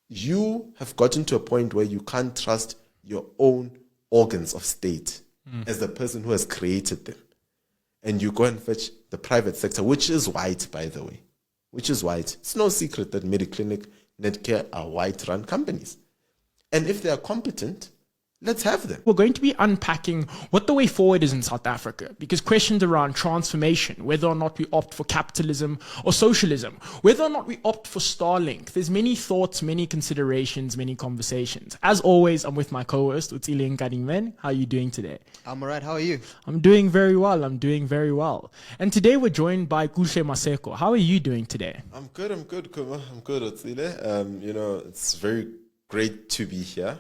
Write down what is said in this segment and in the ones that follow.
you have gotten to a point where you can't trust your own organs of state as the person who has created them. And you go and fetch the private sector, which is white, by the way, which is white. It's no secret that Mediclinic, Netcare are white-run companies. And if they are competent, let's have them. We're going to be unpacking what the way forward is in South Africa, because questions around transformation, whether or not we opt for capitalism or socialism, whether or not we opt for Starlink, there's many thoughts, many considerations, many conversations. As always, I'm with my co-host, Utsile Nkadingmen. How are you doing today? I'm all right. How are you? I'm doing very well. And today we're joined by Kuhle Maseko. How are you doing today? I'm good, Kuma. I'm good, Utsile. It's very great to be here.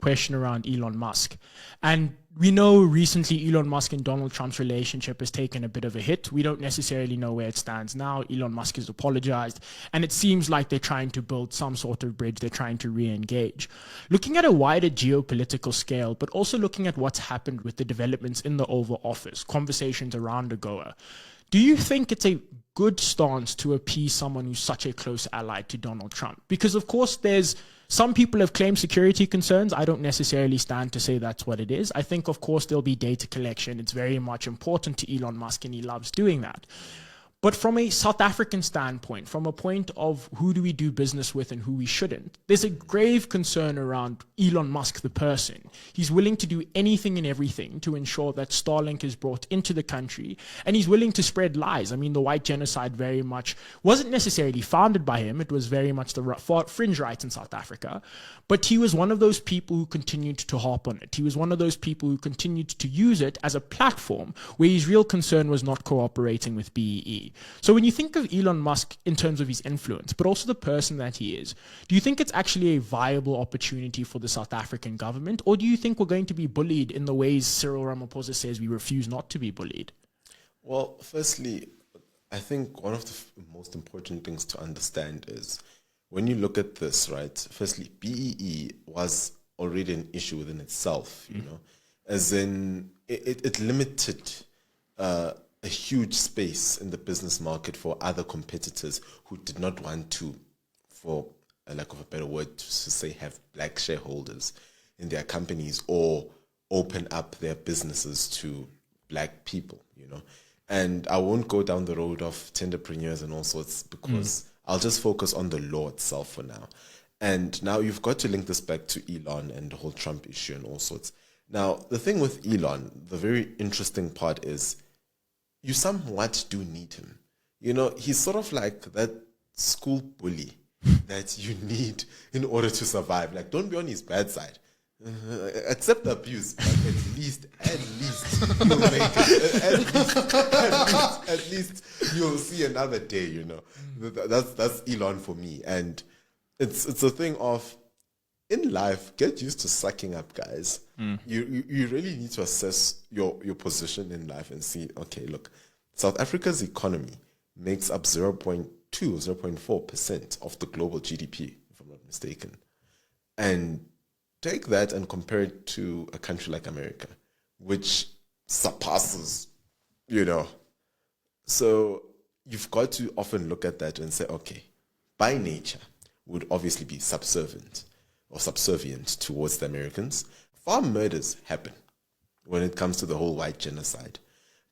Question around Elon Musk. And we know recently Elon Musk and Donald Trump's relationship has taken a bit of a hit. We don't necessarily know where it stands now. Elon Musk has apologized, and it seems like they're trying to build some sort of bridge. They're trying to re-engage. Looking at a wider geopolitical scale, but also looking at what's happened with the developments in the Oval Office, conversations around AGOA, do you think it's a good stance to appease someone who's such a close ally to Donald Trump? Because, of course, some people have claimed security concerns. I don't necessarily stand to say that's what it is. I think, of course, there'll be data collection. It's very much important to Elon Musk, and he loves doing that. But from a South African standpoint, from a point of who do we do business with and who we shouldn't, there's a grave concern around Elon Musk, the person. He's willing to do anything and everything to ensure that Starlink is brought into the country, and he's willing to spread lies. I mean, the white genocide very much wasn't necessarily founded by him. It was very much the fringe rights in South Africa. But he was one of those people who continued to harp on it. He was one of those people who continued to use it as a platform where his real concern was not cooperating with BEE. So when you think of Elon Musk in terms of his influence, but also the person that he is, do you think it's actually a viable opportunity for the South African government? Or do you think we're going to be bullied in the ways Cyril Ramaphosa says we refuse not to be bullied? Well, firstly, I think one of the most important things to understand is when you look at this, right, firstly, BEE was already an issue within itself, as in it limited a huge space in the business market for other competitors who did not want to, for a lack of a better word, to say, have black shareholders in their companies or open up their businesses to black people, And I won't go down the road of tenderpreneurs and all sorts because I'll just focus on the law itself for now. And now you've got to link this back to Elon and the whole Trump issue and all sorts. Now, the thing with Elon, the very interesting part is you somewhat do need him. He's sort of like that school bully that you need in order to survive. Like, don't be on his bad side. Accept the abuse, but at least you'll make it. At least you'll see another day, That's Elon for me. And it's a thing of, in life, get used to sucking up, guys. You really need to assess your position in life and see, okay, look, South Africa's economy makes up 0.4% of the global GDP, if I'm not mistaken. And take that and compare it to a country like America, which surpasses, So you've got to often look at that and say, okay, by nature, would obviously be subservient towards the Americans. Farm murders happen when it comes to the whole white genocide.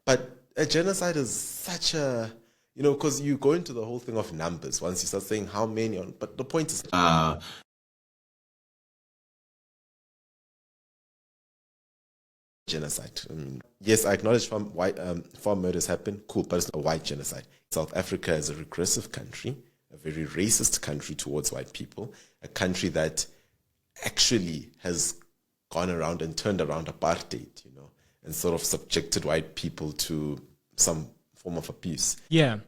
But a genocide is such a, because you go into the whole thing of numbers once you start saying how many, but the point is... genocide. Yes, I acknowledge farm murders happen, cool, but it's not a white genocide. South Africa is a regressive country, a very racist country towards white people, a country that actually has gone around and turned around apartheid, and sort of subjected white people to some form of abuse. Yeah.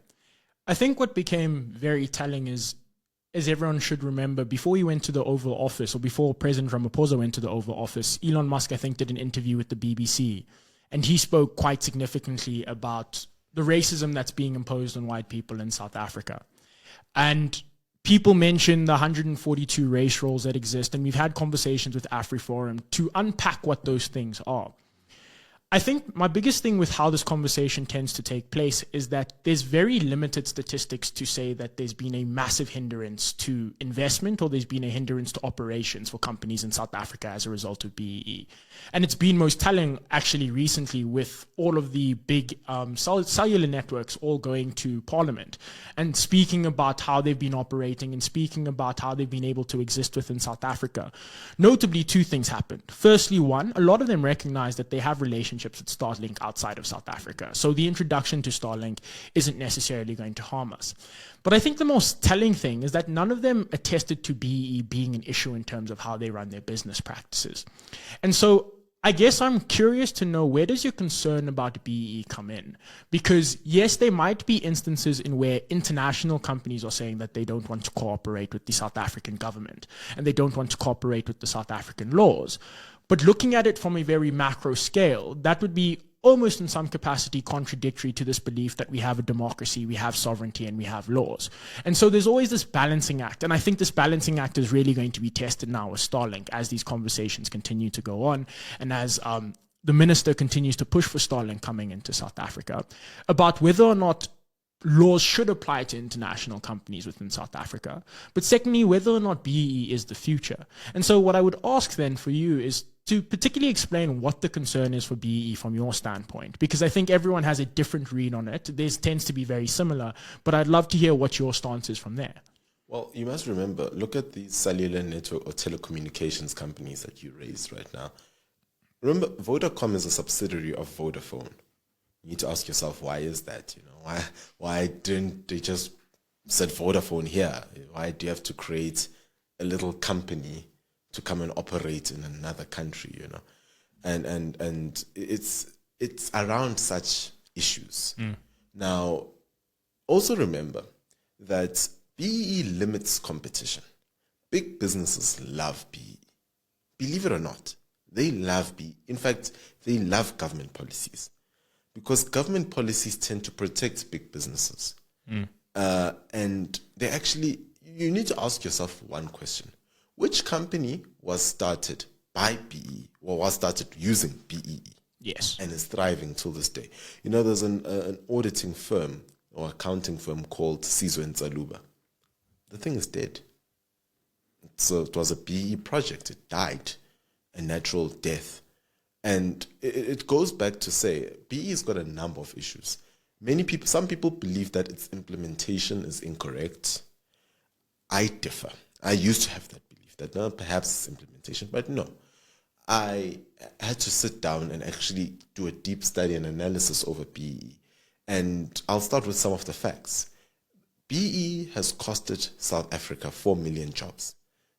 I think what became very telling is, as everyone should remember, before he went to the Oval Office, or before President Ramaphosa went to the Oval Office, Elon Musk, I think, did an interview with the BBC, and he spoke quite significantly about the racism that's being imposed on white people in South Africa. And people mention the 142 race roles that exist, and we've had conversations with AfriForum to unpack what those things are. I think my biggest thing with how this conversation tends to take place is that there's very limited statistics to say that there's been a massive hindrance to investment or there's been a hindrance to operations for companies in South Africa as a result of BEE. And it's been most telling actually recently with all of the big cellular networks all going to Parliament and speaking about how they've been operating and speaking about how they've been able to exist within South Africa. Notably, two things happened. Firstly, one, a lot of them recognize that they have relationships with Starlink outside of South Africa. So the introduction to Starlink isn't necessarily going to harm us. But I think the most telling thing is that none of them attested to BEE being an issue in terms of how they run their business practices. And so I guess I'm curious to know, where does your concern about BEE come in? Because yes, there might be instances in where international companies are saying that they don't want to cooperate with the South African government and they don't want to cooperate with the South African laws. But looking at it from a very macro scale, that would be almost in some capacity contradictory to this belief that we have a democracy, we have sovereignty, and we have laws. And so there's always this balancing act. And I think this balancing act is really going to be tested now with Starlink as these conversations continue to go on and as the minister continues to push for Starlink coming into South Africa about whether or not laws should apply to international companies within South Africa. But secondly, whether or not BEE is the future. And so what I would ask then for you is to particularly explain what the concern is for BEE from your standpoint, because I think everyone has a different read on it. This tends to be very similar, but I'd love to hear what your stance is from there. Well, you must remember, look at these cellular network or telecommunications companies that you raised right now. Remember, Vodacom is a subsidiary of Vodafone. You need to ask yourself, why is that? Why didn't they just set Vodafone here? Why do you have to create a little company to come and operate in another country? And it's around such issues. Now, also remember that BEE limits competition. Big businesses love BEE. Believe it or not, they love BEE. In fact, they love government policies, because government policies tend to protect big businesses. And they actually, you need to ask yourself one question. Which company was started by BEE or was started using BEE? Yes. And is thriving till this day. There's an auditing firm or accounting firm called Sizwe and Zaluba. The thing is dead. So it was a BEE project. It died a natural death. And it goes back to say, BEE has got a number of issues. Some people believe that its implementation is incorrect. I differ. I used to have that belief that perhaps it's implementation, but no. I had to sit down and actually do a deep study and analysis over BEE. And I'll start with some of the facts. BEE has costed South Africa 4 million jobs.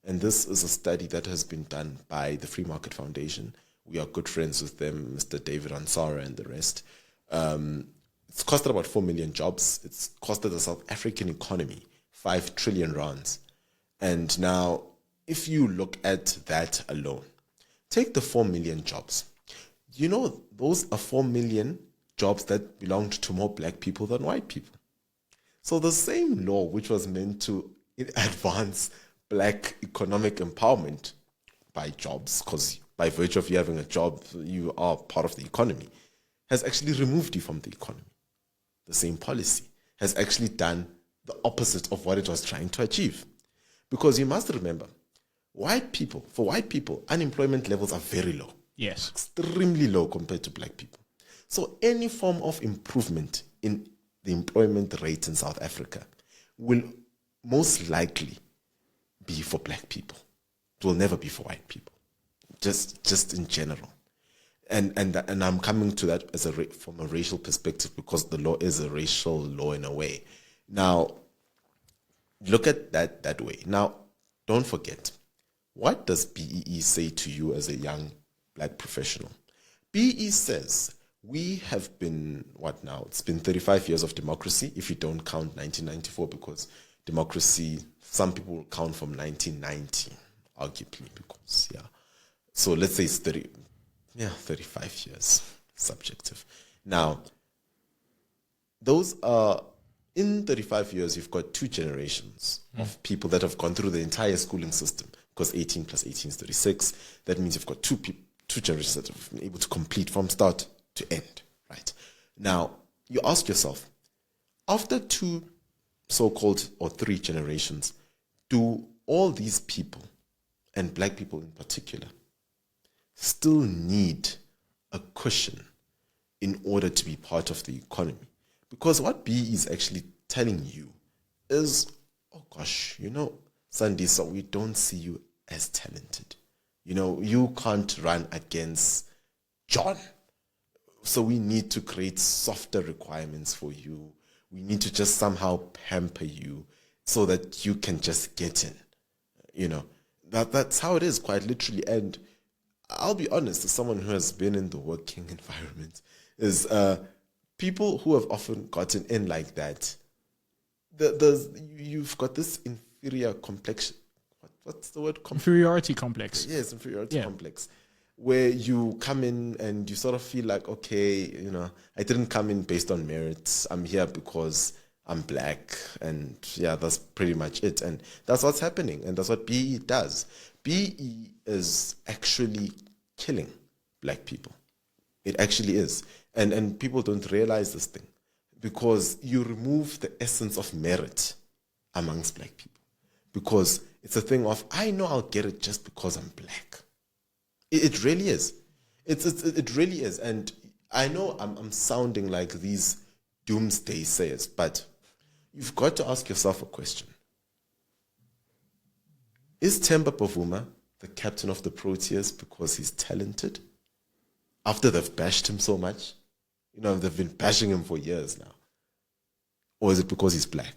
And this is a study that has been done by the Free Market Foundation. We are good friends with them, Mr. David Ansara and the rest. It's costed about 4 million jobs. It's costed the South African economy 5 trillion rands. And now, if you look at that alone, take the 4 million jobs. Those are 4 million jobs that belonged to more black people than white people. So the same law which was meant to advance black economic empowerment by jobs, because by virtue of you having a job, you are part of the economy, has actually removed you from the economy. The same policy has actually done the opposite of what it was trying to achieve. Because you must remember, for white people, unemployment levels are very low. Yes. Extremely low compared to black people. So any form of improvement in the employment rate in South Africa will most likely be for black people. It will never be for white people. Just in general, and I'm coming to that from a racial perspective, because the law is a racial law in a way. Now, look at that way. Now, don't forget, what does BEE say to you as a young black professional? BEE says we have been, it's been 35 years of democracy, if you don't count 1994, because democracy, some people will count from 1990, arguably, because, so let's say it's 35 years, subjective. Now, those are, in 35 years, you've got 2 generations of people that have gone through the entire schooling system, because 18 plus 18 is 36. That means you've got two generations that have been able to complete from start to end, right? Now, you ask yourself, after 2 so-called or 3 generations, do all these people, and black people in particular, still need a cushion in order to be part of the economy? Because what BE is actually telling you is, oh gosh, Sandisa, we don't see you as talented. You can't run against John. So we need to create softer requirements for you. We need to just somehow pamper you so that you can just get in. That's how it is, quite literally. And I'll be honest, as someone who has been in the working environment, is people who have often gotten in like that, you've got this inferior complexion. What's the word? Inferiority complex. Yes, inferiority complex. Where you come in and you sort of feel like, okay, I didn't come in based on merit. I'm here because I'm black. And yeah, that's pretty much it. And that's what's happening. And that's what BE does. BE is actually killing black people. It actually is. And people don't realize this thing, because you remove the essence of merit amongst black people. Because it's a thing of, I know I'll get it just because I'm black. It really is. It really is. And I know I'm sounding like these doomsday sayers, but you've got to ask yourself a question. Is Themba Bavuma the captain of the Proteas because he's talented? After they've bashed him so much? They've been bashing him for years now. Or is it because he's black?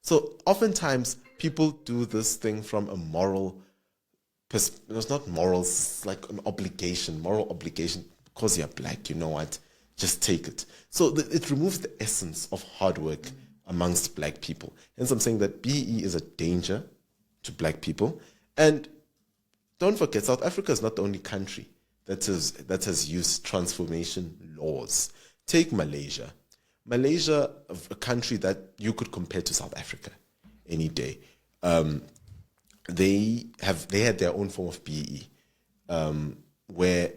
So oftentimes people do this thing from a moral perspective. It's not morals, it's like an obligation, moral obligation. Because you're black, you know what? Just take it. So it removes the essence of hard work amongst black people. Hence I'm saying that BE is a danger to black people. And don't forget, South Africa is not the only country that has used transformation laws. Take Malaysia. Malaysia, a country that you could compare to South Africa any day. They had their own form of BE, where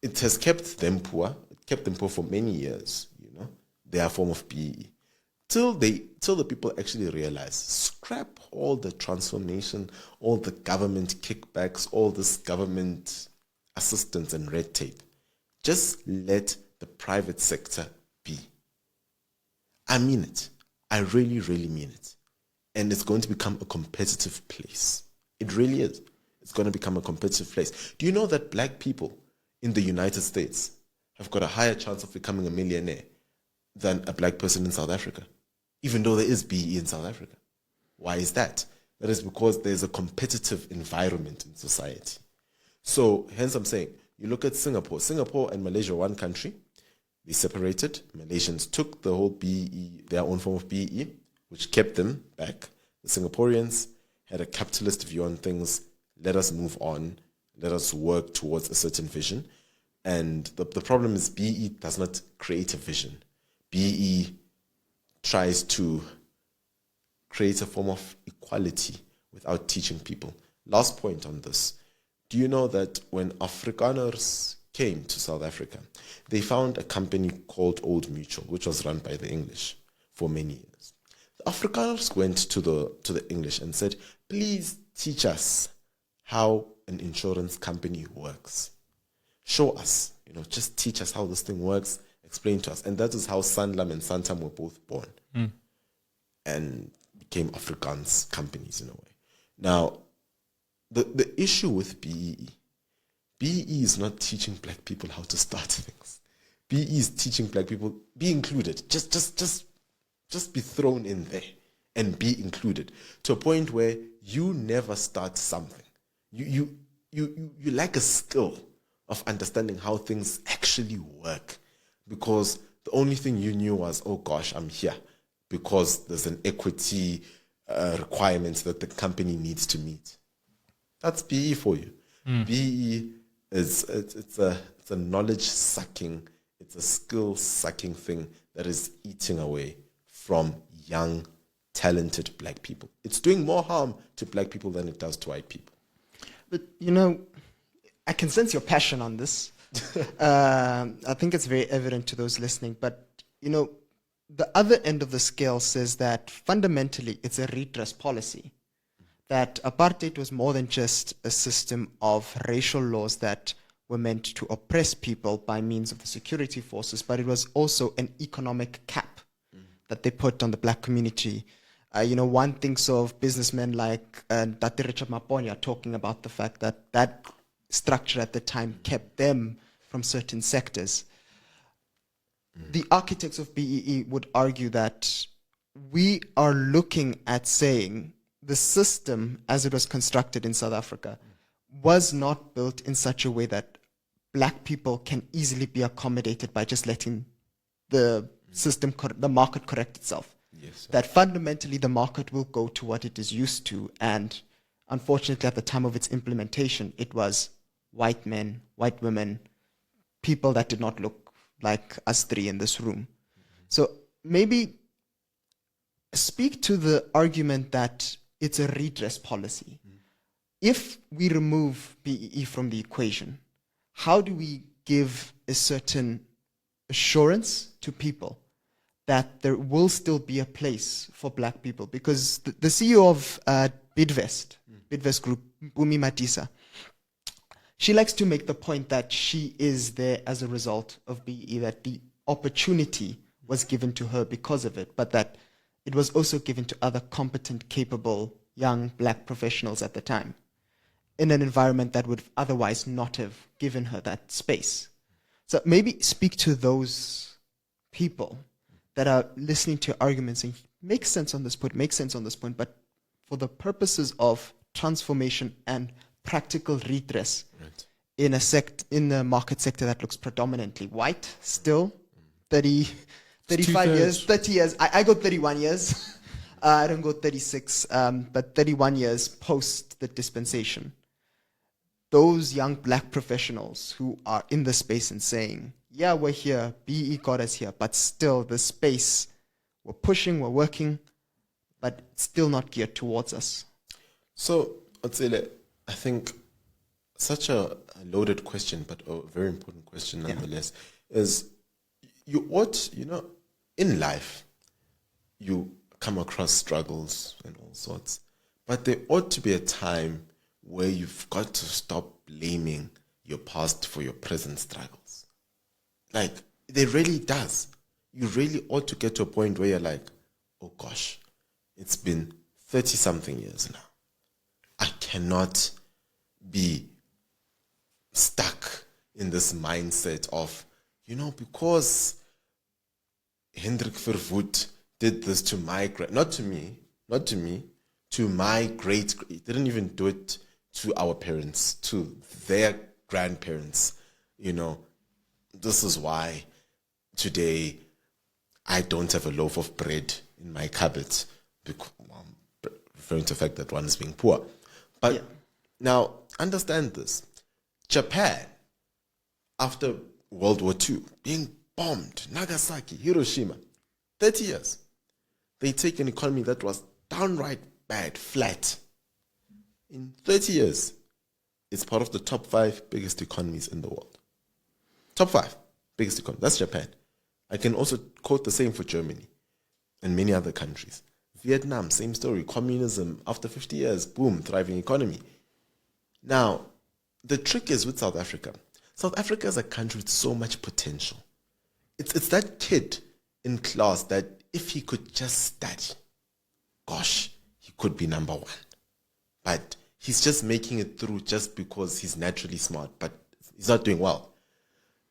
it has kept them poor. It kept them poor for many years. Their form of BE, till the people actually realize, scrap all the transformation, all the government kickbacks, all this government assistance and red tape. Just let the private sector be. I mean it. I really, really mean it. And it's going to become a competitive place. It really is. It's going to become a competitive place. Do you know that black people in the United States have got a higher chance of becoming a millionaire than a black person in South Africa, even though there is BE in South Africa? Why is that? That is because there's a competitive environment in society. So hence I'm saying, you look at Singapore. Singapore and Malaysia are one country. They separated. Malaysians took the whole BE, their own form of BE, which kept them back. The Singaporeans had a capitalist view on things. Let us move on. Let us work towards a certain vision. And the problem is BE does not create a vision. BE tries to create a form of equality without teaching people. Last point on this. Do you know that when Afrikaners came to South Africa, they found a company called Old Mutual, which was run by the English for many years. The Afrikaners went to the English and said, please teach us how an insurance company works. Show us, just teach us how this thing works, explain to us. And that is how Sanlam and Santam were both born and became Afrikaans companies in a way. Now, the issue with BE is not teaching black people how to start things. BE is teaching black people, be included. Just be thrown in there and be included to a point where you never start something. You lack a skill of understanding how things actually work, because the only thing you knew was, oh gosh, I'm here because there's an equity requirement that the company needs to meet. That's BE for you. BE is it's a knowledge sucking, it's a skill sucking thing that is eating away from young, talented black people. It's doing more harm to black people than it does to white people. But I can sense your passion on this. I think it's very evident to those listening. But, the other end of the scale says that fundamentally it's a redress policy. That apartheid was more than just a system of racial laws that were meant to oppress people by means of the security forces, but it was also an economic cap that they put on the black community. One thinks of businessmen like Dr. Richard Maponya talking about the fact that that structure at the time kept them from certain sectors. The architects of BEE would argue that we are looking at saying the system as it was constructed in South Africa was not built in such a way that black people can easily be accommodated by just letting the system, the market correct itself. Yes, that fundamentally the market will go to what it is used to. And unfortunately, at the time of its implementation, it was white men, white women, people that did not look like us three in this room. So maybe speak to the argument that it's a redress policy. If we remove BEE from the equation, how do we give a certain assurance to people that there will still be a place for black people? Because the CEO of Bidvest Group, Bumi Matisa, she likes to make the point that she is there as a result of BEE, that the opportunity was given to her because of it, but that it was also given to other competent, capable, young black professionals at the time in an environment that would otherwise not have given her that space. So maybe speak to those people that are listening to your arguments and makes sense on this point, but for the purposes of transformation and practical redress in a market sector that looks predominantly white, still 35 years, 30 years. I go 31 years. I don't go 36, but 31 years post the dispensation. Those young black professionals who are in the space and saying, yeah, we're here, BEE got us here, but still the space, we're pushing, we're working, but it's still not geared towards us. So, Otsele, I think such a loaded question, but a very important question nonetheless, is you ought, in life, you come across struggles and all sorts, but there ought to be a time where you've got to stop blaming your past for your present struggles. Like, there really does. You really ought to get to a point where you're like, oh gosh, it's been 30-something years now. I cannot be stuck in this mindset of, because Hendrik Verwoerd did this to my not to me, to my great, he didn't even do it to our parents, to their grandparents. This is why today I don't have a loaf of bread in my cupboard, because I'm referring to the fact that one is being poor. But now, understand this. Japan, after World War II, being bombed, Nagasaki, Hiroshima, 30 years. They take an economy that was downright bad, flat. In 30 years, it's part of the top 5 biggest economies in the world. Top 5 biggest economy. That's Japan. I can also quote the same for Germany and many other countries. Vietnam, same story. Communism, after 50 years, boom, thriving economy. Now, the trick is with South Africa. South Africa is a country with so much potential. It's that kid in class that if he could just study, gosh, he could be number 1. But he's just making it through just because he's naturally smart, but he's not doing well.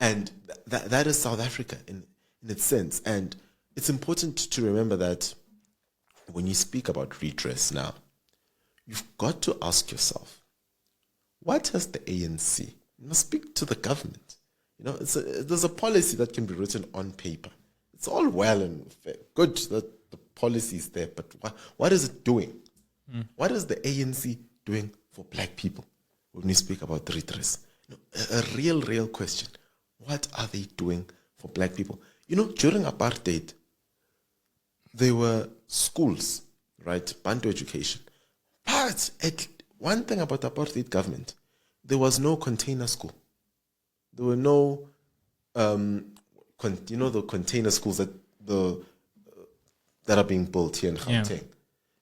And that is South Africa in its sense. And it's important to remember that when you speak about redress now, you've got to ask yourself, what has the ANC? You must speak to the government. There's a policy that can be written on paper. It's all well and fair. Good that the policy is there, but what is it doing? What is the ANC doing for black people when we speak about redress? A real question. What are they doing for black people? During apartheid, there were schools, right? Bantu education. But one thing about the apartheid government, there was no container school. There were no, the container schools that are being built here in Gauteng.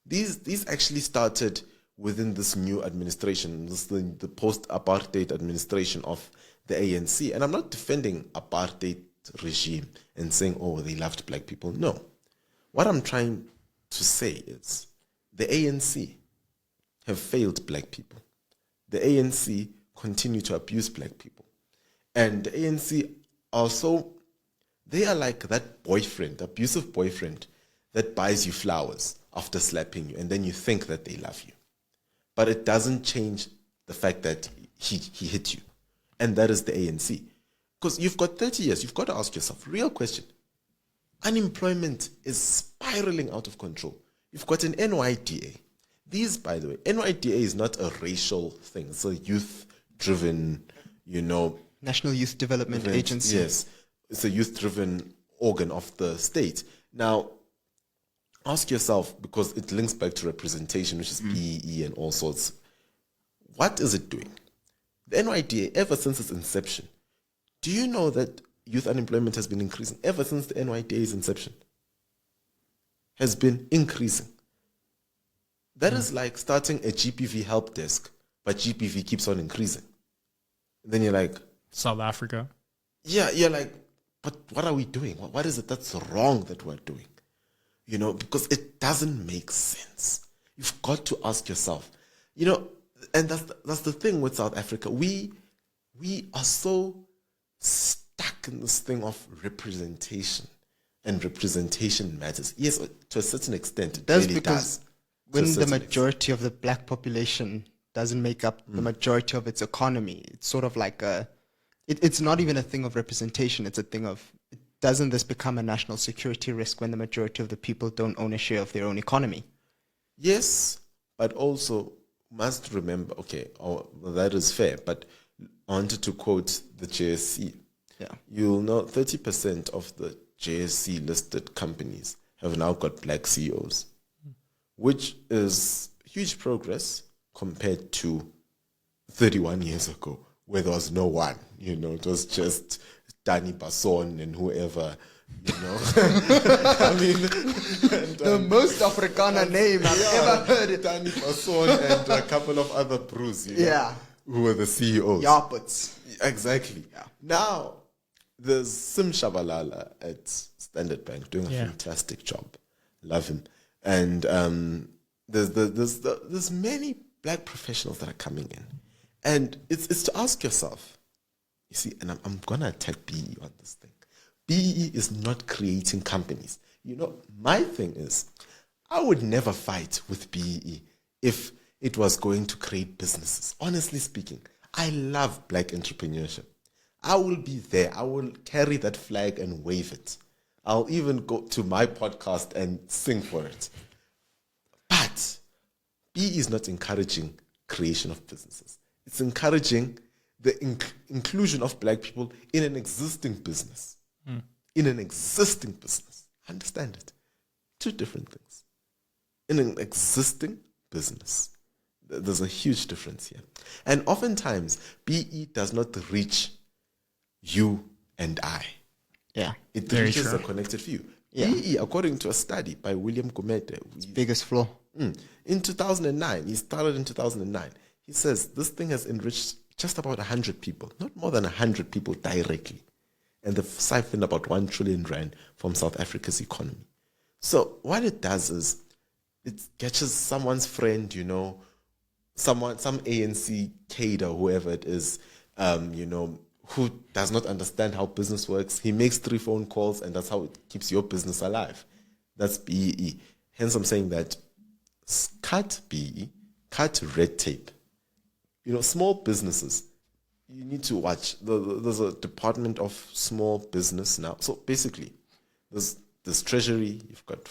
These actually started within this new administration, the post-apartheid administration of the ANC. And I'm not defending apartheid regime and saying, oh, they loved black people. No. What I'm trying to say is the ANC have failed black people. The ANC continue to abuse black people. And the ANC also, they are like that boyfriend, abusive boyfriend, that buys you flowers after slapping you, and then you think that they love you. But it doesn't change the fact that he hit you. And that is the ANC. Because you've got 30 years, you've got to ask yourself, real question. Unemployment is spiraling out of control. You've got an NYDA. These, by the way, NYDA is not a racial thing. It's a youth-driven, National Youth Development Agency. Yes. It's a youth-driven organ of the state. Now, ask yourself, because it links back to representation, which is BEE and all sorts. What is it doing? The NYDA, ever since its inception, do you know that youth unemployment has been increasing? Ever since the NYDA's inception, has been increasing. That is like starting a GPV help desk, but GPV keeps on increasing. And then you're like, South Africa. Yeah, you're like, but what are we doing? What is it that's wrong that we're doing? Because it doesn't make sense. You've got to ask yourself, and that's the thing with South Africa. We are so stuck in this thing of representation, and representation matters. Yes, to a certain extent, it really does. When the majority of the black population doesn't make up the majority of its economy, it's sort of like it's not even a thing of representation. It's a thing of, doesn't this become a national security risk when the majority of the people don't own a share of their own economy? Yes, but also must remember, that is fair, but I wanted to quote the JSC. Yeah. You'll know 30% of the JSC listed companies have now got black CEOs, which is huge progress compared to 31 years ago, where there was no one. It was just Danny Basson and whoever, I mean, the most Afrikaner name I've ever heard. Danny Basson and a couple of other brews, who were the CEOs. Yaputs. Exactly. Yeah. Now, there's Sim Shabalala at Standard Bank doing a fantastic job. Love him. And there's many black professionals that are coming in. And it's to ask yourself, you see, and I'm going to attack BE on this thing. BE is not creating companies. My thing is, I would never fight with BE if it was going to create businesses. Honestly speaking, I love black entrepreneurship. I will be there. I will carry that flag and wave it. I'll even go to my podcast and sing for it. But BE is not encouraging creation of businesses. It's encouraging the inclusion of black people in an existing business. In an existing business. Understand it. Two different things. In an existing business. There's a huge difference here. And oftentimes, BE does not reach you and I. Yeah. It reaches a connected few. Yeah. BE, according to a study by William Gumede, biggest flaw. In 2009, he started in 2009. He says this thing has enriched just about 100 people, not more than 100 people directly. And they've siphoned about 1 trillion rand from South Africa's economy. So what it does is it catches someone's friend, some ANC cadre, whoever it is, who does not understand how business works. He makes 3 phone calls, and that's how it keeps your business alive. That's BEE. Hence, I'm saying that cut BEE, cut red tape. Small businesses, you need to watch. There's a Department of Small Business now. So basically, there's Treasury, you've got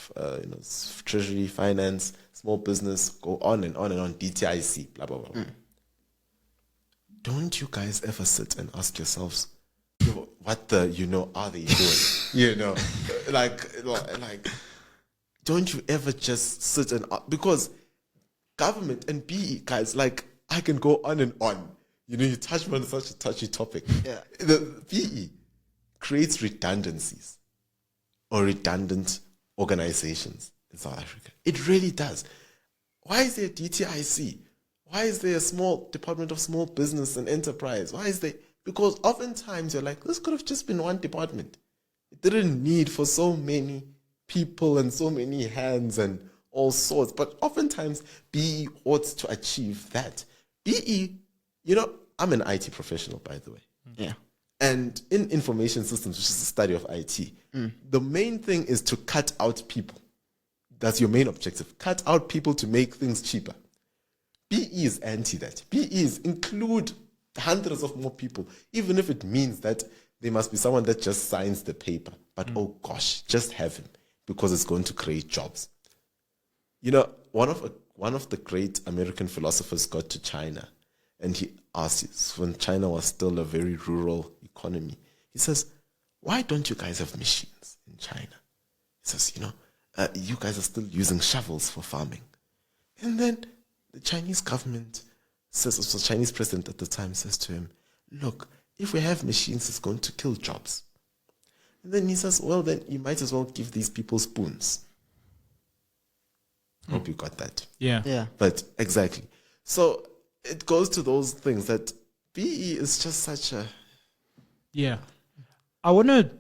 Treasury, Finance, Small Business, go on and on and on, DTIC, blah, blah, blah. Don't you guys ever sit and ask yourselves, what are they doing? like, don't you ever just sit and, because government and BE guys, like, I can go on and on. You touched on such a touchy topic. Yeah. The PE creates redundancies or redundant organizations in South Africa. It really does. Why is there a DTIC? Why is there a small Department of Small Business and Enterprise? Why is there? Because oftentimes you're like, this could have just been one department. It didn't need for so many people and so many hands and all sorts. But oftentimes, BE ought to achieve that. BE, I'm an IT professional, by the way. Yeah. And in information systems, which is the study of IT, the main thing is to cut out people. That's your main objective. Cut out people to make things cheaper. BE is anti that. BE is include hundreds of more people, even if it means that there must be someone that just signs the paper. But oh gosh, just have him, because it's going to create jobs. One of the great American philosophers got to China, and he asked, when China was still a very rural economy, he says, why don't you guys have machines in China? He says, you guys are still using shovels for farming. And then the Chinese government says, the Chinese president at the time says to him, look, if we have machines, it's going to kill jobs. And then he says, well, then you might as well give these people spoons. Hope you got that. Yeah. But exactly. So it goes to those things that BE is just such a... Yeah. I want to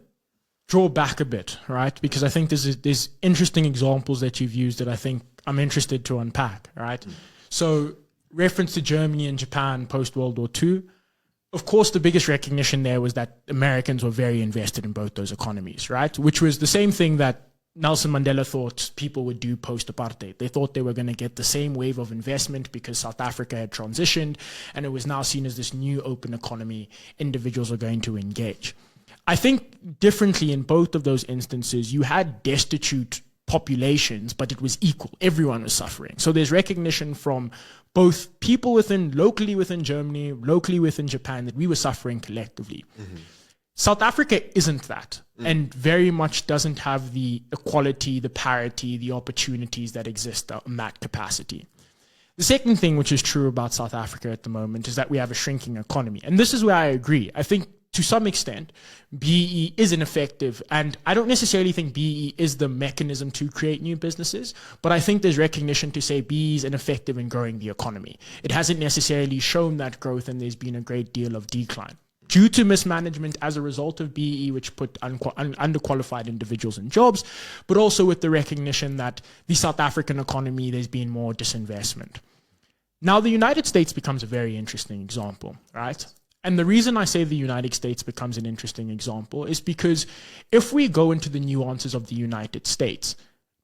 draw back a bit, right? Because I think there's interesting examples that you've used that I think I'm interested to unpack, right? So reference to Germany and Japan post-World War II. Of course, the biggest recognition there was that Americans were very invested in both those economies, right? Which was the same thing that Nelson Mandela thought people would do post-apartheid. They thought they were going to get the same wave of investment because South Africa had transitioned and it was now seen as this new open economy individuals are going to engage. I think differently in both of those instances, you had destitute populations, but it was equal. Everyone was suffering. So there's recognition from both people locally within Germany, locally within Japan, that we were suffering collectively. Mm-hmm. South Africa isn't that, and very much doesn't have the equality, the parity, the opportunities that exist in that capacity. The second thing which is true about South Africa at the moment is that we have a shrinking economy. And this is where I agree. I think to some extent, BE is ineffective. And I don't necessarily think BE is the mechanism to create new businesses, but I think there's recognition to say BE is ineffective in growing the economy. It hasn't necessarily shown that growth, and there's been a great deal of decline due to mismanagement as a result of BE, which put underqualified individuals in jobs, but also with the recognition that the South African economy, there's been more disinvestment. Now, the United States becomes a very interesting example, right? And the reason I say the United States becomes an interesting example is because if we go into the nuances of the United States,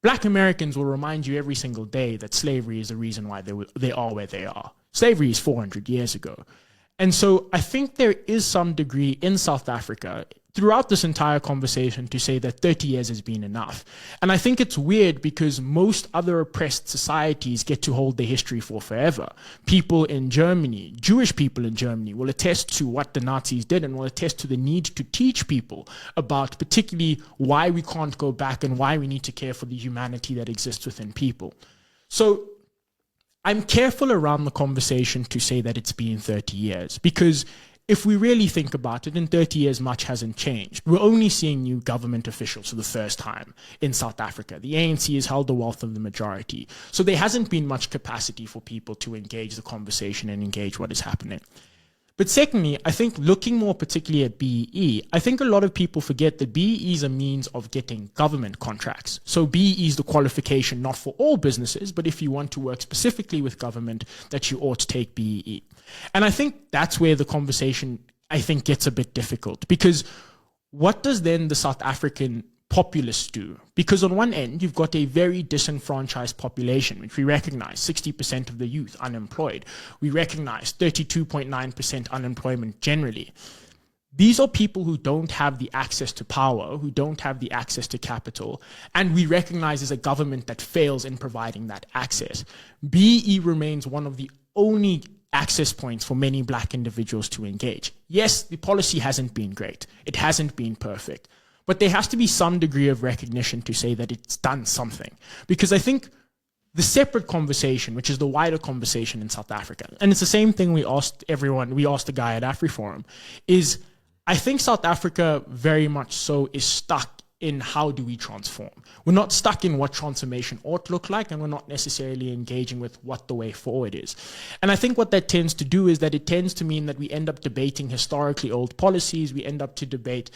Black Americans will remind you every single day that slavery is the reason why they are where they are. Slavery is 400 years ago. And so I think there is some degree in South Africa throughout this entire conversation to say that 30 years has been enough. And I think it's weird because most other oppressed societies get to hold their history for forever. People in Germany, Jewish people in Germany, will attest to what the Nazis did and will attest to the need to teach people about particularly why we can't go back and why we need to care for the humanity that exists within people. So I'm careful around the conversation to say that it's been 30 years because if we really think about it, in 30 years, much hasn't changed. We're only seeing new government officials for the first time in South Africa. The ANC has held the wealth of the majority. So there hasn't been much capacity for people to engage the conversation and engage what is happening. But secondly, I think looking more particularly at BEE, I think a lot of people forget that BEE is a means of getting government contracts. So BEE is the qualification not for all businesses, but if you want to work specifically with government, that you ought to take BEE. And I think that's where the conversation, I think, gets a bit difficult. Because what does then the South African populace do? Because on one end, you've got a very disenfranchised population, which we recognize 60% of the youth unemployed. We recognize 32.9% unemployment generally. These are people who don't have the access to power, who don't have the access to capital, and we recognize as a government that fails in providing that access. BE remains one of the only access points for many Black individuals to engage. Yes, the policy hasn't been great. It hasn't been perfect. But there has to be some degree of recognition to say that it's done something. Because I think the separate conversation, which is the wider conversation in South Africa, and it's the same thing we asked the guy at AfriForum, is I think South Africa very much so is stuck in how do we transform. We're not stuck in what transformation ought to look like, and we're not necessarily engaging with what the way forward is. And I think what that tends to do is that it tends to mean that we end up debating historically old policies, we end up to debate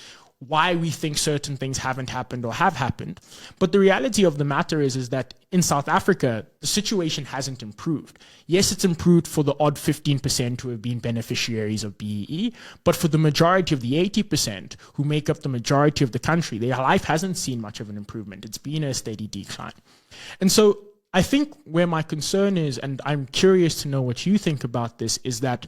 why we think certain things haven't happened or have happened. But the reality of the matter is that in South Africa, the situation hasn't improved. Yes, it's improved for the odd 15% who have been beneficiaries of BEE, but for the majority of the 80% who make up the majority of the country, their life hasn't seen much of an improvement. It's been a steady decline. And so I think where my concern is, and I'm curious to know what you think about this, is that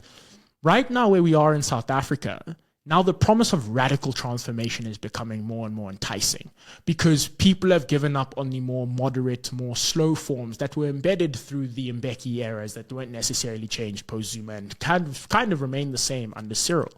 right now where we are in South Africa, now the promise of radical transformation is becoming more and more enticing because people have given up on the more moderate, more slow forms that were embedded through the Mbeki eras that weren't necessarily changed post-Zuma and kind of remain the same under Cyril.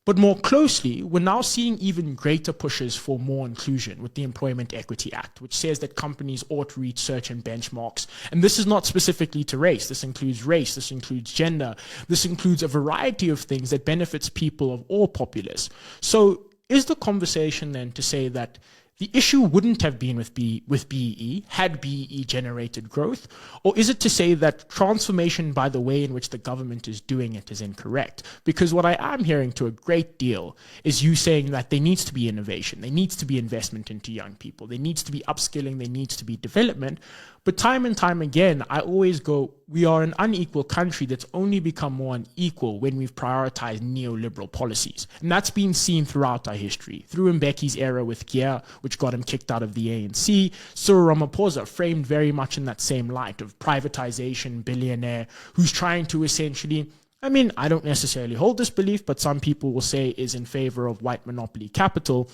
But more closely, we're now seeing even greater pushes for more inclusion with the Employment Equity Act, which says that companies ought to reach certain benchmarks. And this is not specifically to race. This includes gender. This includes a variety of things that benefits people of all populace. So is the conversation then to say that the issue wouldn't have been with BEE had BEE generated growth? Or is it to say that transformation by the way in which the government is doing it is incorrect? Because what I am hearing to a great deal is you saying that there needs to be innovation, there needs to be investment into young people, there needs to be upskilling, there needs to be development. But time and time again, I always go, we are an unequal country that's only become more unequal when we've prioritized neoliberal policies. And that's been seen throughout our history. Through Mbeki's era with Gia, which got him kicked out of the ANC, Cyril Ramaphosa framed very much in that same light of privatization, billionaire, who's trying to essentially, I mean, I don't necessarily hold this belief, but some people will say is in favor of white monopoly capital.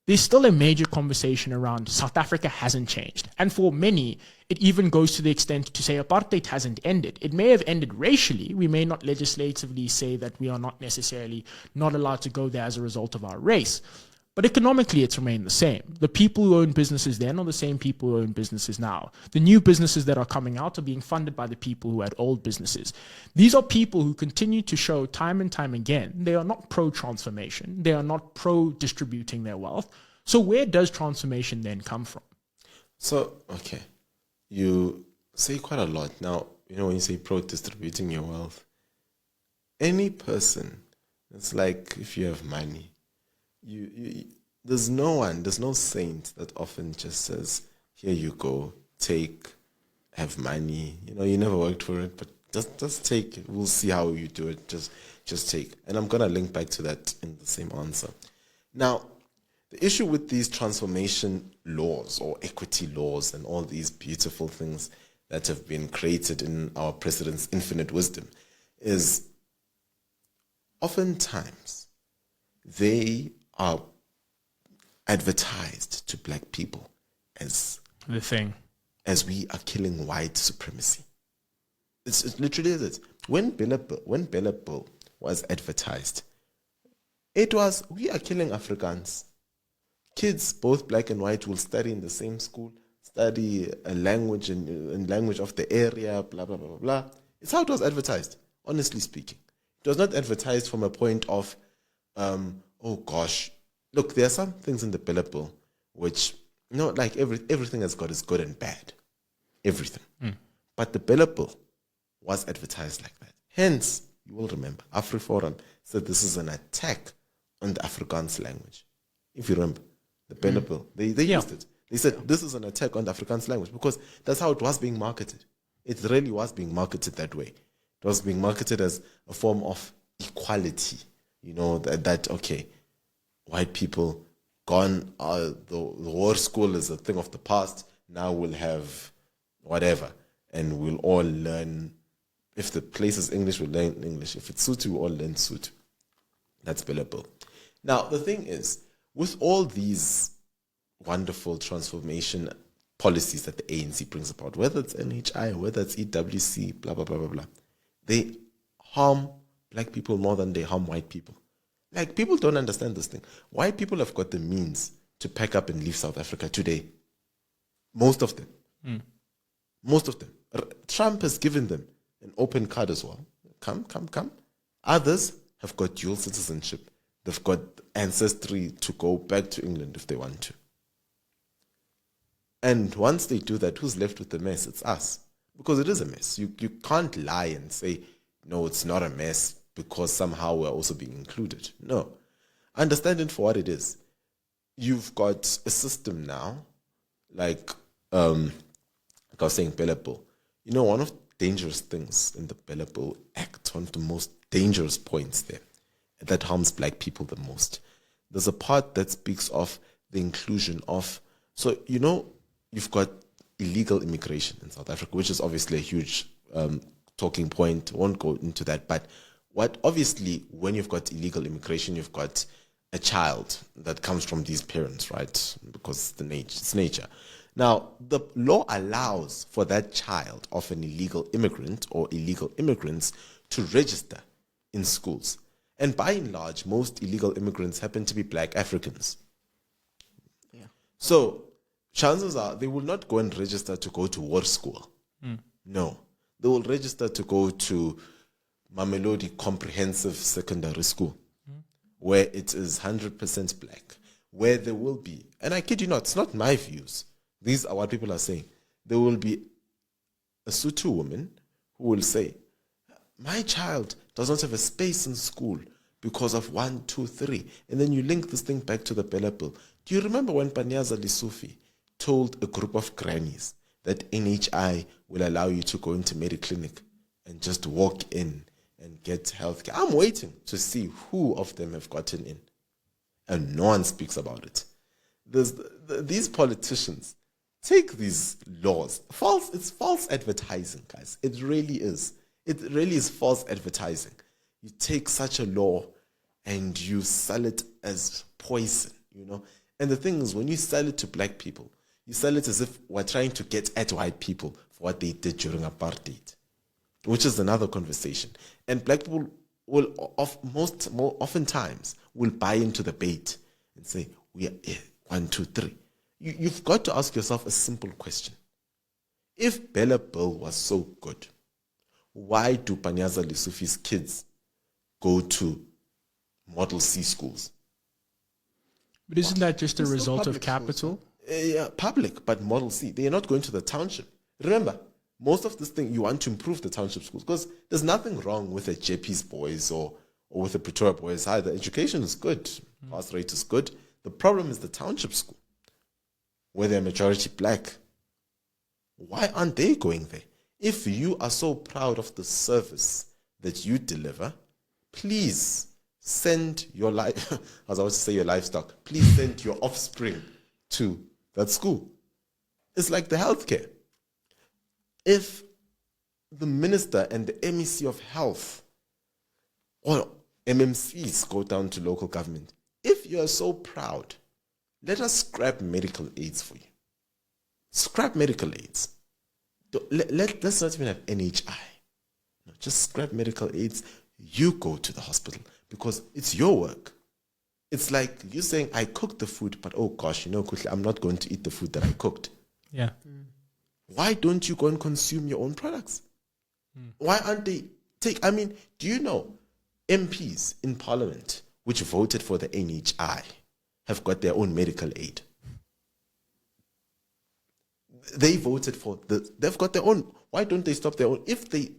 There's still a major conversation around South Africa hasn't changed. And for many, it even goes to the extent to say apartheid hasn't ended. It may have ended racially. We may not legislatively say that we are not necessarily not allowed to go there as a result of our race. But economically, it's remained the same. The people who own businesses then are the same people who own businesses now. The new businesses that are coming out are being funded by the people who had old businesses. These are people who continue to show time and time again, they are not pro-transformation. They are not pro-distributing their wealth. So where does transformation then come from? So, okay, you say quite a lot. Now, when you say pro-distributing your wealth, any person, it's like if you have money, there's no saint that often just says, here you go, take, have money. You never worked for it, but just take it. We'll see how you do it. Just take. And I'm going to link back to that in the same answer. Now, the issue with these transformation laws or equity laws and all these beautiful things that have been created in our president's infinite wisdom is oftentimes they are advertised to black people as the thing, as we are killing white supremacy. It's literally it. When Bella Bill was advertised, it was, we are killing Afrikaans. Kids, both black and white, will study in the same school, study a language and language of the area, blah, blah, blah, blah, blah. It's how it was advertised, honestly speaking. It was not advertised from a point of, oh gosh, look, there are some things in the Bella Bill which, like everything has got is good and bad. Everything. But the Bella Bill was advertised like that. Hence, you will remember, AfriForum said this is an attack on the Afrikaans language. If you remember, the Bella Bill, they used it. They said this is an attack on the Afrikaans language because that's how it was being marketed. It really was being marketed that way. It was being marketed as a form of equality. That okay, white people gone, the war school is a thing of the past. Now we'll have whatever, and we'll all learn. If the place is English, we'll learn English. If it's Sotho, we'll all learn Sotho. That's billable. Now, the thing is, with all these wonderful transformation policies that the ANC brings about, whether it's NHI, whether it's EWC, blah, blah, blah, blah, blah, they harm black people more than they harm white people. Like, people don't understand this thing. White people have got the means to pack up and leave South Africa today. Most of them. Most of them. Trump has given them an open card as well. Come. Others have got dual citizenship. They've got ancestry to go back to England if they want to. And once they do that, who's left with the mess? It's us. Because it is a mess. You can't lie and say, no, it's not a mess because somehow we're also being included. No. Understand it for what it is. You've got a system now, like I was saying, Bella Bill. You know, one of the dangerous things in the Bella Bill Act, one of the most dangerous points there, that harms black people the most. There's a part that speaks of the inclusion of, so, you know, you've got illegal immigration in South Africa, which is obviously a huge talking point. Won't go into that. But what obviously, when you've got illegal immigration, you've got a child that comes from these parents, right? Because it's nature. Now, the law allows for that child of an illegal immigrant or illegal immigrants to register in schools. And by and large, most illegal immigrants happen to be black Africans. Yeah. So chances are they will not go and register to go to war school. No. They will register to go to Mamelodi Comprehensive Secondary School, where it is 100% black, where there will be, and I kid you not, it's not my views. These are what people are saying. There will be a Sotho woman who will say, my child does not have a space in school because of 1, 2, 3. And then you link this thing back to the Bella Bill. Do you remember when Panyaza Lisufi told a group of grannies that NHI will allow you to go into Mediclinic and just walk in and get healthcare? I'm waiting to see who of them have gotten in. And no one speaks about it. These politicians take these laws. It's false advertising, guys. It really is. It really is false advertising. You take such a law and you sell it as poison, you know. And the thing is, when you sell it to black people, you sell it as if we're trying to get at white people for what they did during apartheid, which is another conversation. And black people will more oftentimes will buy into the bait and say, we are 1, 2, 3. You've got to ask yourself a simple question. If Bella Bill was so good, why do Panyaza Lesufi's kids go to Model C schools? But isn't that just a It's still result of public capital? Yeah, public, but Model C. They are not going to the township. Remember, most of this thing, you want to improve the township schools because there's nothing wrong with the JP's boys or with the Pretoria boys either. Education is good. Pass rate is good. The problem is the township school, where they're majority black. Why aren't they going there? If you are so proud of the service that you deliver, please send your life, as I was to say your livestock, please send your offspring to that school. It's like the healthcare. If the minister and the MEC of health or MMCs go down to local government, if you are so proud, let us scrap medical aids for you. Scrap medical aids. Let's not even have NHI. No, just scrap medical aids. You go to the hospital because it's your work. It's like you saying, I cooked the food, but oh gosh, you know, I'm not going to eat the food that I cooked. Yeah. Why don't you go and consume your own products? Why aren't they do you know MPs in Parliament which voted for the NHI have got their own medical aid? They voted for they've got their own. Why don't they stop their own? If they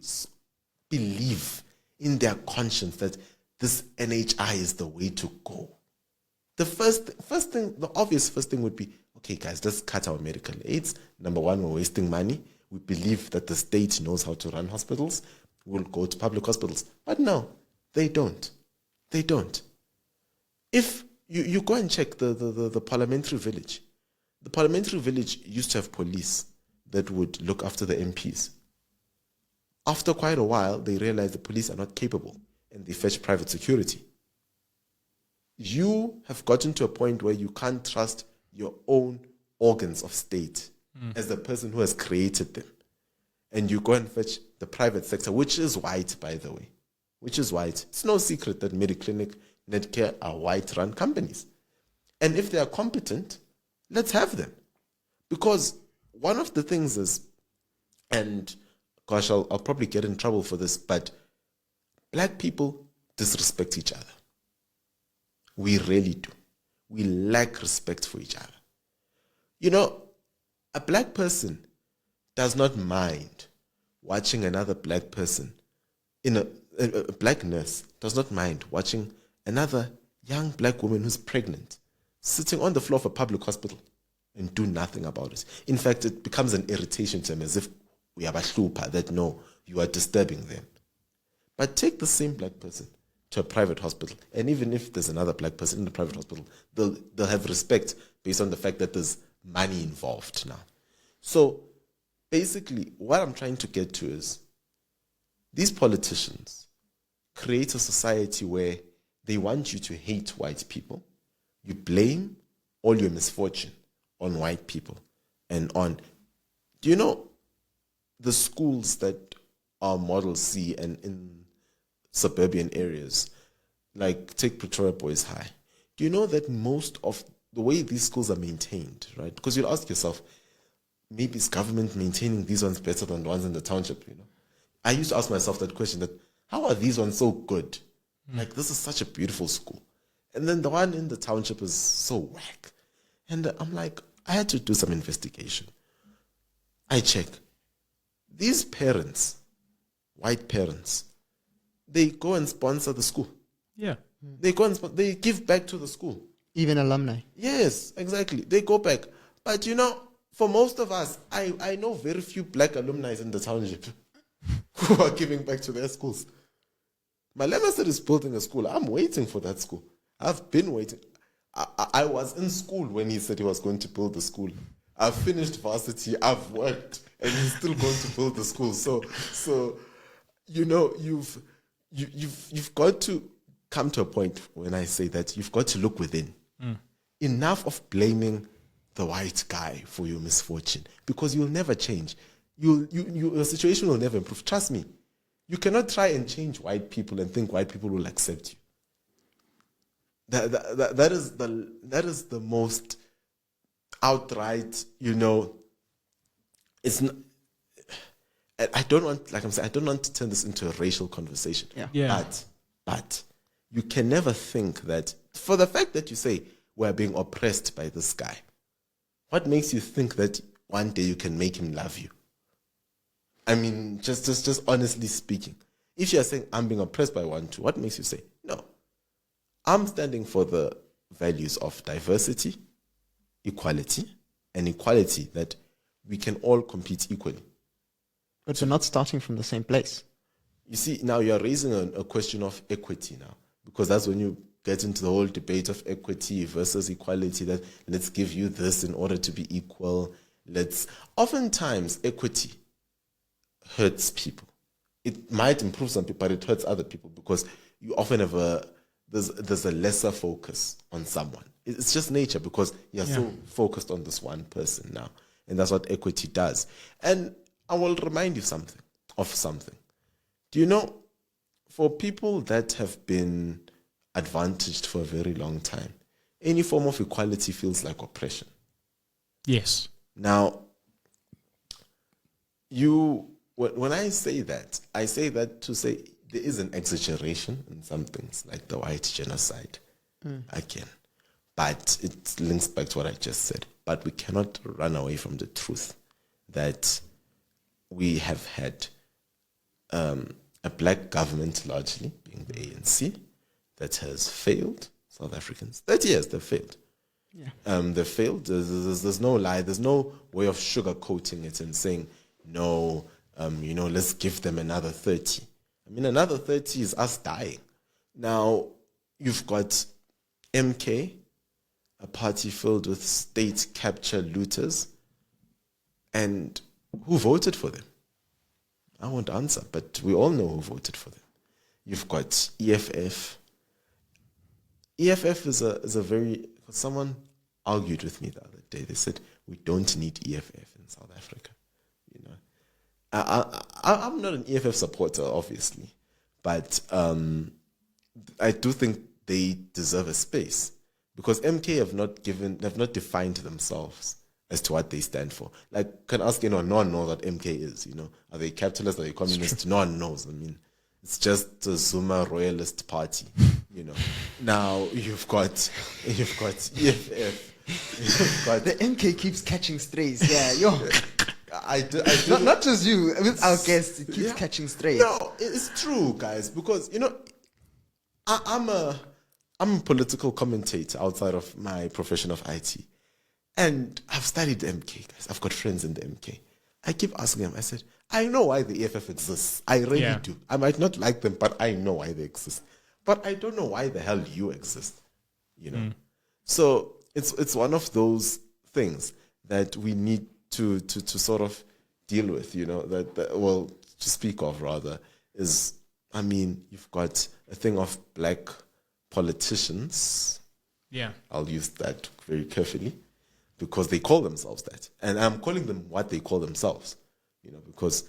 believe in their conscience that this NHI is the way to go, the first thing, the obvious first thing would be, okay, guys, let's cut our medical aids. Number one, we're wasting money. We believe that the state knows how to run hospitals. We'll go to public hospitals. But no, they don't. They don't. If you go and check the parliamentary village, the parliamentary village used to have police that would look after the MPs. After quite a while, they realized the police are not capable and they fetch private security. You have gotten to a point where you can't trust your own organs of state as the person who has created them. And you go and fetch the private sector, which is white, by the way. Which is white. It's no secret that Mediclinic, Netcare are white-run companies. And if they are competent, let's have them. Because one of the things is, And gosh, I'll probably get in trouble for this, but black people disrespect each other. We really do. We lack respect for each other. You know, a black person does not mind watching another black person a black nurse does not mind watching another young black woman who's pregnant sitting on the floor of a public hospital and do nothing about it. In fact, it becomes an irritation to them, as if we have a shlupa that no, you are disturbing them. But take the same black person to a private hospital, and even if there's another black person in the private hospital, they'll have respect based on the fact that there's money involved now. So basically, what I'm trying to get to is these politicians create a society where they want you to hate white people. You blame all your misfortune on white people and on. Do you know the schools that are Model C and in suburban areas, like take Pretoria Boys High? Do you know that most of the way these schools are maintained, right? Because you'll ask yourself, maybe is government maintaining these ones better than the ones in the township, you know? I used to ask myself that question, that how are these ones so good? Like, this is such a beautiful school. And then the one in the township is so whack. And I'm like, I had to do some investigation. I check. These parents, white parents, they go and sponsor the school. Yeah. They go and they give back to the school. Even alumni. Yes, exactly. They go back. But you know, for most of us, I know very few black alumni in the township who are giving back to their schools. Malema said he's building a school. I'm waiting for that school. I've been waiting. I was in school when he said he was going to build the school. I've finished varsity. I've worked, and he's still going to build the school. So, you know, you've got to come to a point when I say that you've got to look within. Enough of blaming the white guy for your misfortune, because you'll never change. Your situation will never improve. Trust me. You cannot try and change white people and think white people will accept you. That is the most outright, you know. It's not, I don't want, like I'm saying, I don't want to turn this into a racial conversation. Yeah. But you can never think that, for the fact that you say we're being oppressed by this guy, what makes you think that one day you can make him love you? I mean, just honestly speaking, if you're saying I'm being oppressed by one, two, what makes you say no? I'm standing for the values of diversity, equality, and equality, that we can all compete equally. But we're not starting from the same place. You see, now you're raising a question of equity now, because that's when you get into the whole debate of equity versus equality, that let's give you this in order to be equal. Oftentimes, equity hurts people. It might improve some people, but it hurts other people, because you often have there's a lesser focus on someone. It's just nature, because you're so focused on this one person now. And that's what equity does. And I will remind you of something. Do you know, for people that have been advantaged for a very long time, any form of equality feels like oppression. Yes. Now, when I say that to say there is an exaggeration in some things, like the white genocide, again. But it links back to what I just said. But we cannot run away from the truth that we have had a black government, largely being the ANC, that has failed South Africans. 30 years they've failed. Yeah. They failed. There's no lie. There's no way of sugarcoating it and saying, no, let's give them another 30. I mean, another 30 is us dying. Now, you've got MK, a party filled with state capture looters, and who voted for them? I won't answer, but we all know who voted for them. You've got EFF. EFF is a very, someone argued with me the other day. They said, we don't need EFF in South Africa. You know, I'm not an EFF supporter, obviously, but I do think they deserve a space, because MK have not defined themselves as to what they stand for. Like, can ask anyone, no one knows what MK is, you know. Are they capitalist, are they communist? No one knows. I mean, it's just a Zuma royalist party, you know. Now you've got EFF. You've got The MK keeps catching strays. Yeah, yo. I do Not just you, with our guests, it keeps catching strays. No, it's true, guys, because, you know, I'm a political commentator outside of my profession of IT. And I've studied the MK, guys. I've got friends in the MK. I keep asking them, I said, I know why the EFF exists. I really do. I might not like them, but I know why they exist. But I don't know why the hell you exist, you know. So it's one of those things that we need to sort of deal with, you know, that to speak of rather, is, I mean, you've got a thing of black politicians. Yeah. I'll use that very carefully because they call themselves that. And I'm calling them what they call themselves, you know, because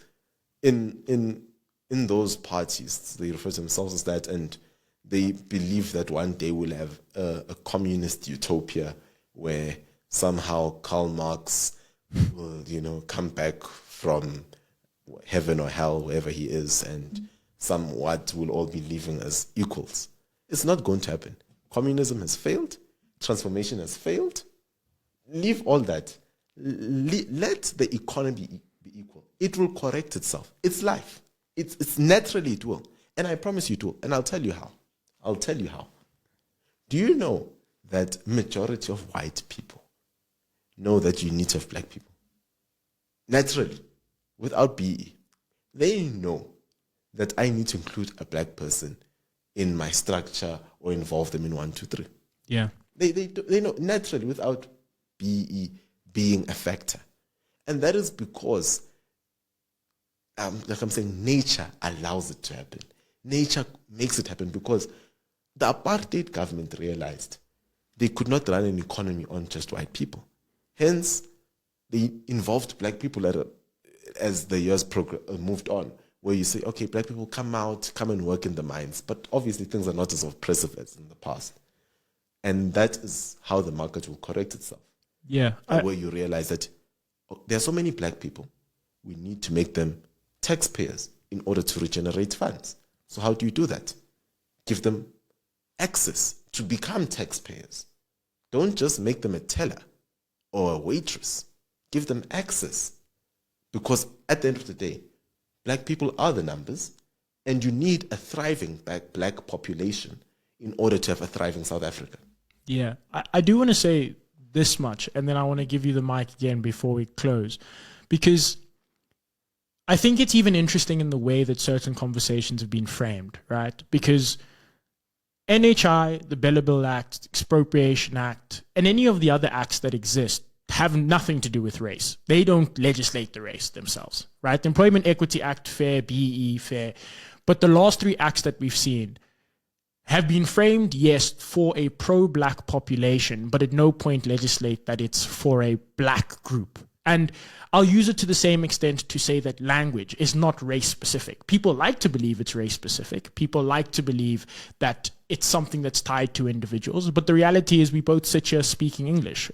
in those parties, they refer to themselves as that, and they believe that one day we'll have a communist utopia where somehow Karl Marx will, you know, come back from heaven or hell, wherever he is, and somewhat we'll all be living as equals. It's not going to happen. Communism has failed. Transformation has failed. Leave all that. Let the economy be equal. It will correct itself. It's life. It's naturally it will. And I promise you it will. And I'll tell you how. Do you know that majority of white people know that you need to have black people? Naturally, without BE. They know that I need to include a black person in my structure or involve them in 1, 2, 3. Yeah. They know naturally without BE being a factor. And that is because, like I'm saying, nature allows it to happen. Nature makes it happen because the apartheid government realized they could not run an economy on just white people. Hence, they involved black people as the years moved on, where you say, okay, black people come and work in the mines. But obviously things are not as oppressive as in the past. And that is how the market will correct itself. Yeah. Where you realize that there are so many black people, we need to make them taxpayers in order to regenerate funds. So how do you do that? Give them access to become taxpayers. Don't just make them a teller or a waitress. Give them access. Because at the end of the day, black people are the numbers, and you need a thriving black population in order to have a thriving South Africa. Yeah. I do want to say this much, and then I want to give you the mic again before we close, because I think it's even interesting in the way that certain conversations have been framed, right? Because NHI, the Bella Bill Act, Expropriation Act, and any of the other acts that exist have nothing to do with race. They don't legislate the race themselves, right? The Employment Equity Act, fair, BE, fair. But the last 3 acts that we've seen have been framed, yes, for a pro-black population, but at no point legislate that it's for a black group. And I'll use it to the same extent to say that language is not race-specific. People like to believe it's race-specific. People like to believe that it's something that's tied to individuals. But the reality is we both sit here speaking English,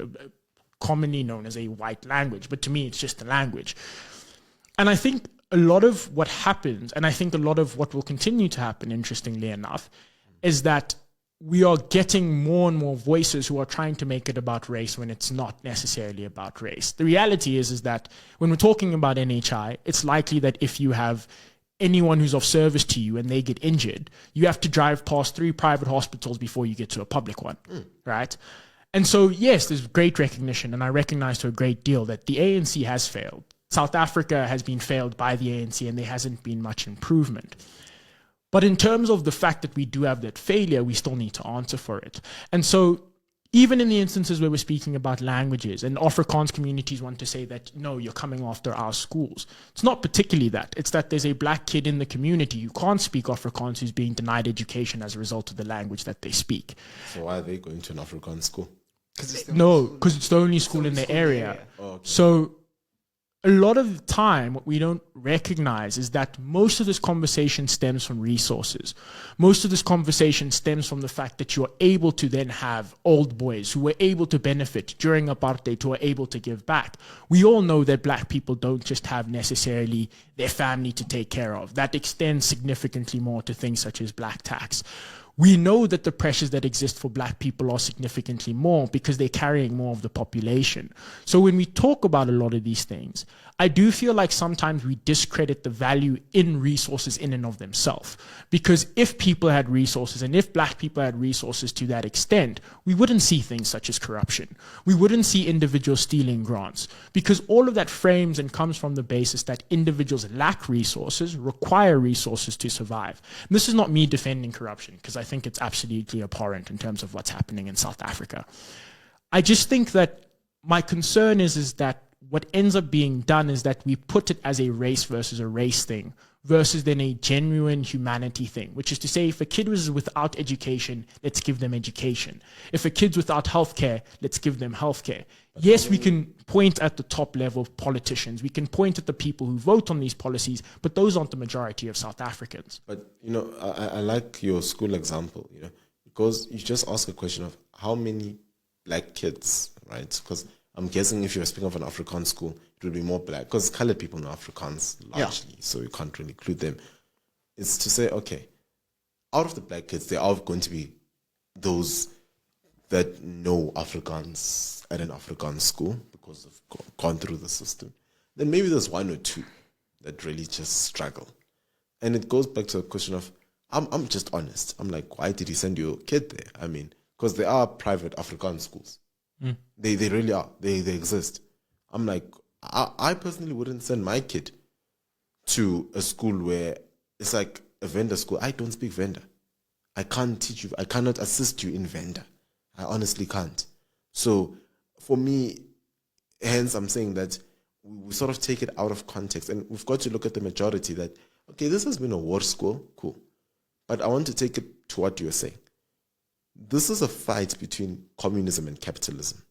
commonly known as a white language. But to me, it's just a language. And I think a lot of what happens, and I think a lot of what will continue to happen, interestingly enough, is that we are getting more and more voices who are trying to make it about race when it's not necessarily about race. The reality is that when we're talking about NHI, it's likely that if you have anyone who's of service to you and they get injured, you have to drive past 3 private hospitals before you get to a public one, right? And so, yes, there's great recognition, and I recognize to a great deal that the ANC has failed. South Africa has been failed by the ANC, and there hasn't been much improvement. But in terms of the fact that we do have that failure, we still need to answer for it. And so even in the instances where we're speaking about languages and Afrikaans communities want to say that, no, you're coming after our schools. It's not particularly that. It's that there's a black kid in the community who can't speak Afrikaans who's being denied education as a result of the language that they speak. So why are they going to an Afrikaans school? No, because it's the only school in the area. Oh, okay. So a lot of the time, what we don't recognize is that most of this conversation stems from resources. Most of this conversation stems from the fact that you are able to then have old boys who were able to benefit during apartheid, who are able to give back. We all know that black people don't just have necessarily their family to take care of. That extends significantly more to things such as black tax. We know that the pressures that exist for black people are significantly more because they're carrying more of the population. So when we talk about a lot of these things, I do feel like sometimes we discredit the value in resources in and of themselves. Because if people had resources and if black people had resources to that extent, we wouldn't see things such as corruption. We wouldn't see individuals stealing grants, because all of that frames and comes from the basis that individuals lack resources, require resources to survive. And this is not me defending corruption, because I think it's absolutely abhorrent in terms of what's happening in South Africa. I just think that my concern is that what ends up being done is that we put it as a race versus a race thing versus then a genuine humanity thing, which is to say, if a kid was without education, let's give them education. If a kid's without healthcare, let's give them healthcare. Yes, we can point at the top level politicians. We can point at the people who vote on these policies, but those aren't the majority of South Africans. But, I like your school example, because you just ask a question of how many black kids, right? Because I'm guessing if you're speaking of an Afrikaans school, it would be more black, because colored people know Afrikaans largely, so you can't really include them. It's to say, okay, out of the black kids, there are going to be those that know Afrikaans at an Afrikaans school because they've gone through the system. Then maybe there's one or two that really just struggle. And it goes back to the question of, I'm just honest. I'm like, why did you send your kid there? I mean, because there are private Afrikaans schools. They really are. They exist. I'm like, I personally wouldn't send my kid to a school where it's like a vendor school. I don't speak vendor. I can't teach you. I cannot assist you in vendor. I honestly can't. So for me, hence I'm saying that we sort of take it out of context, and we've got to look at the majority that, okay, this has been a war school, cool. But I want to take it to what you're saying. This is a fight between communism and capitalism.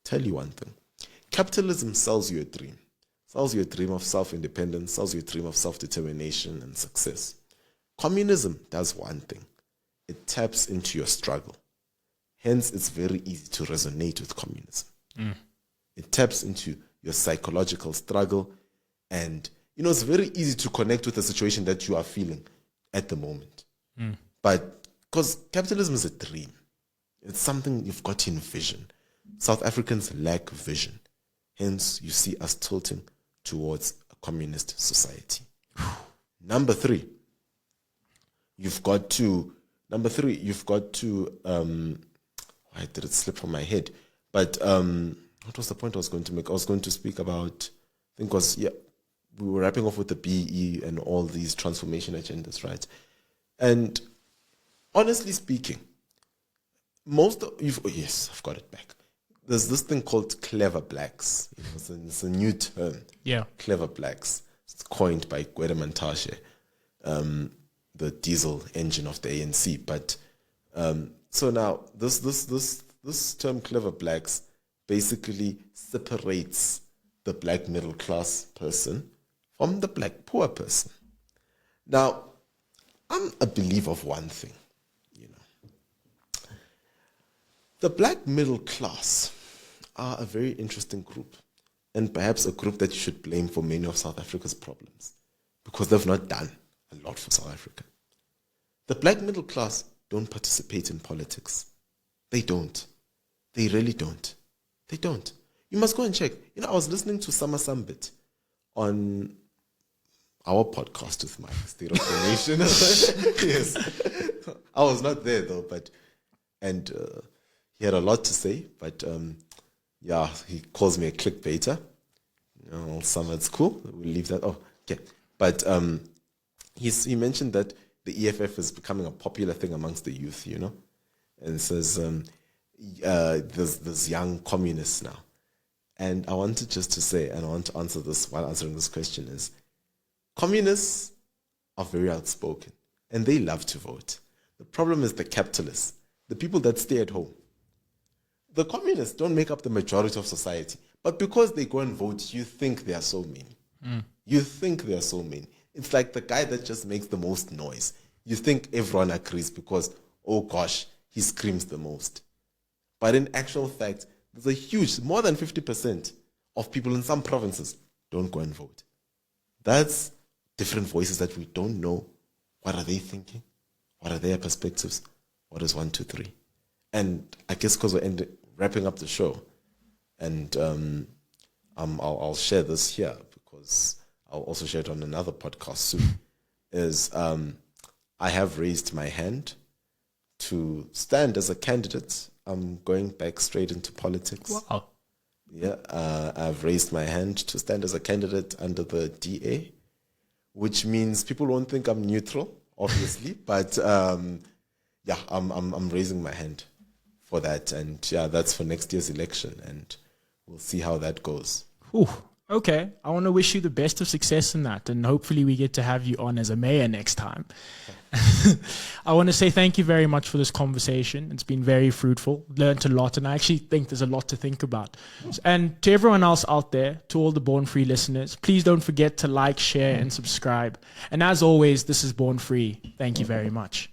Tell you one thing. Capitalism sells you a dream. Sells you a dream of self-independence, sells you a dream of self-determination and success. Communism does one thing. It taps into your struggle. Hence, it's very easy to resonate with communism. It taps into your psychological struggle, and it's very easy to connect with the situation that you are feeling at the moment. But because capitalism is a dream, it's something you've got to envision. South Africans lack vision. Hence, you see us tilting towards a communist society. Number three, you've got to, why did it slip from my head? But what was the point I was going to make? I was going to speak about, we were wrapping off with the BE and all these transformation agendas, right? And honestly speaking, yes, I've got it back. There's this thing called clever blacks. It's a new term. Yeah. Clever blacks. It's coined by Gwede Mantashe, the diesel engine of the ANC. But so now this term clever blacks basically separates the black middle class person from the black poor person. Now, I'm a believer of one thing. The black middle class are a very interesting group, and perhaps a group that you should blame for many of South Africa's problems, because they've not done a lot for South Africa. The black middle class don't participate in politics. They don't. They really don't. They don't. You must go and check. I was listening to Sama Sambit on our podcast with Mike, State of the Nation. Yes. I was not there though, and he had a lot to say, but he calls me a clickbaiter. Some it's cool. We'll leave that. Oh, okay. But he mentioned that the EFF is becoming a popular thing amongst the youth, and says there's young communists now. And I wanted just to say, and I want to answer this while answering this question, is communists are very outspoken and they love to vote. The problem is the capitalists, the people that stay at home. The communists don't make up the majority of society, But because they go and vote, you think they are so many. You think they are so many. It's like the guy that just makes the most noise. You think everyone agrees because, oh gosh, he screams the most. But in actual fact, there's a huge, more than 50% of people in some provinces don't go and vote. That's different voices that we don't know. What are they thinking? What are their perspectives? What is 1, 2, 3? And I guess because we're wrapping up the show, and I'll share this here because I'll also share it on another podcast soon, is I have raised my hand to stand as a candidate. I'm going back straight into politics. Wow. Yeah, I've raised my hand to stand as a candidate under the DA, which means people won't think I'm neutral, obviously, but yeah, I'm raising my hand for that, and yeah, that's for next year's election, and we'll see how that goes. Ooh, okay. I want to wish you the best of success in that, and hopefully we get to have you on as a mayor next time. I want to say thank you very much for this conversation. It's been very fruitful. Learned a lot, and I actually think there's a lot to think about. And to everyone else out there, to all the Born Free listeners, please don't forget to like, share, and subscribe. And as always, this is Born Free. Thank you very much.